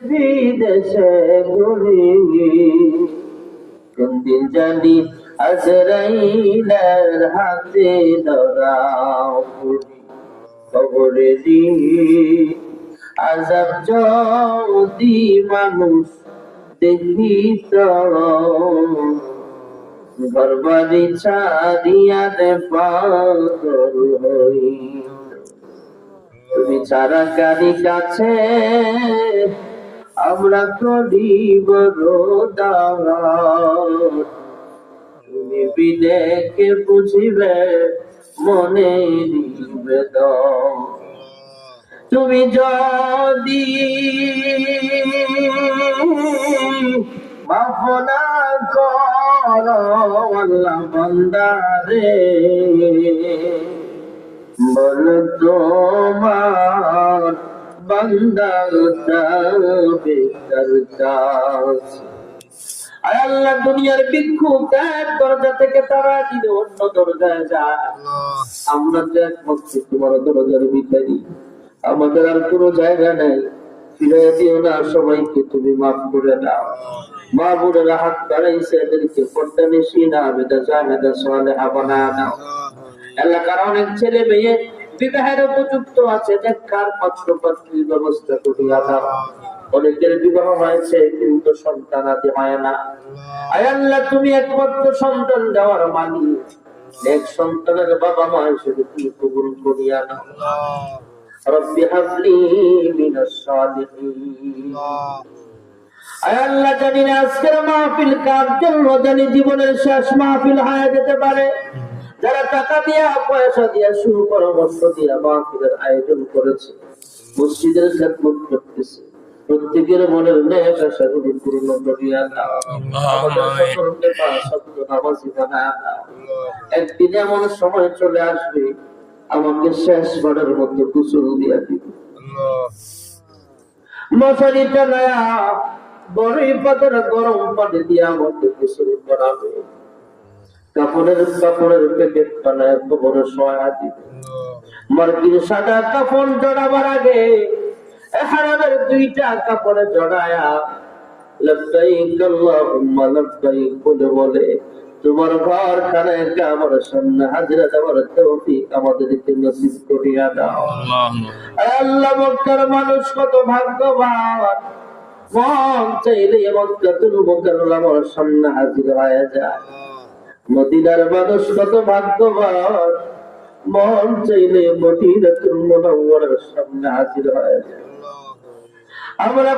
বিদেশে ঘুরি, কোন দিন জানি আজরাইলের হাতে ধরাও পড়ি। কবরে আযাব যদি মানুষ দেখিত, ঘরবাড়ি ছাড়িয়া রে পাগল হইত। তুমি ছাড়া কারি কাছে আমরা করিব রোদান, তুমি বিনে কে বুঝিবে মনে নিবেদন। তুমি যদি মাফ না করো আল্লাহ বান্দারে, বল তোমার বান্দার যাবে কার কাছে। আয় আল্লাহ, দুনিয়ার ভিক্ষুক এক দরজা থেকে তারা দিলে অন্য দরজায় যায়। আমরা তো একমাত্র তোমার দরজার ভিখারি, আমাদের আর কোনো জায়গা নেই। ফিরে দিও না, সবাইকে তুমি মাফ করে দাও। মা বোনেরা হাত বাড়াইছে, এদেরকে পর্দা নিশিনা বেদা জামেদা সালেহা বানায় দাও। এলাকার অনেক ছেলে মেয়ে বিবাহের উপযুক্ত আছে, দেখার পাত্র পাত্রীর ব্যবস্থা করিয়া দাও। অনেকের বিবাহ হয়েছে কিন্তু সন্তান আদি হয় না। আয় আল্লাহ, তুমি একমাত্র সন্তান দেওয়ার মালিক, এক সন্তানের বাবা মা হিসেবে তুমি কবুল করিয়া নাও। রব্বি হাবলি মিনাস সালিহিন। আয় আল্লাহ, জানি না আজকের মাহফিল কার জন্য, জানি জীবনের শেষ মাহফিল হয়ে যেতে পারে। যারা টাকা দিয়া পয়সা দিয়া সুপরামর্শ দিয়া মাহফিলের আয়োজন করেছে, মসজিদের খেদমত করতেছে, প্রত্যেকের মনের নেক আশাগুলি পূর্ণ করিয়া দাও। আমাদের সকলকে পাঁচ ওয়াক্ত নামাজি বানায়া দাও। একদিন এমন সময় চলে আসবে, আমাকে শেষবারের মধ্যে গোসল দিয়া দিবে। মশারিটা নয়া বড়ই পাতার গরম পানি দিয়া আমাকে গোসল করাবে। কাপড়ের প্যাকেট বানায় কবরে শোয়া দিবে। মার্কিন সাদা কাফন জড়াবার আগে হারামের দুইটা কাপড়ে জড়ায়া লব্বাইক আল্লাহুম্মা লব্বাইক বলে বলে তোমার ঘর খানায় আমার সামনে হাজিরা দেওয়ার তৌফিক আমাদেরকে নসিব করিয়া দাও। আল্লাহ, মক্কার মানুষ কত ভাগ্যবান, মন চাইলে মক্কাতুল মুকাররমার সামনে হাজির হয়ে যায়। মদিনার মানুষ কত ভাগ্যবান, মন চাইলে মদিনাতুল মুনাওয়ারার সামনে হাজির হয়ে যায়। আমরা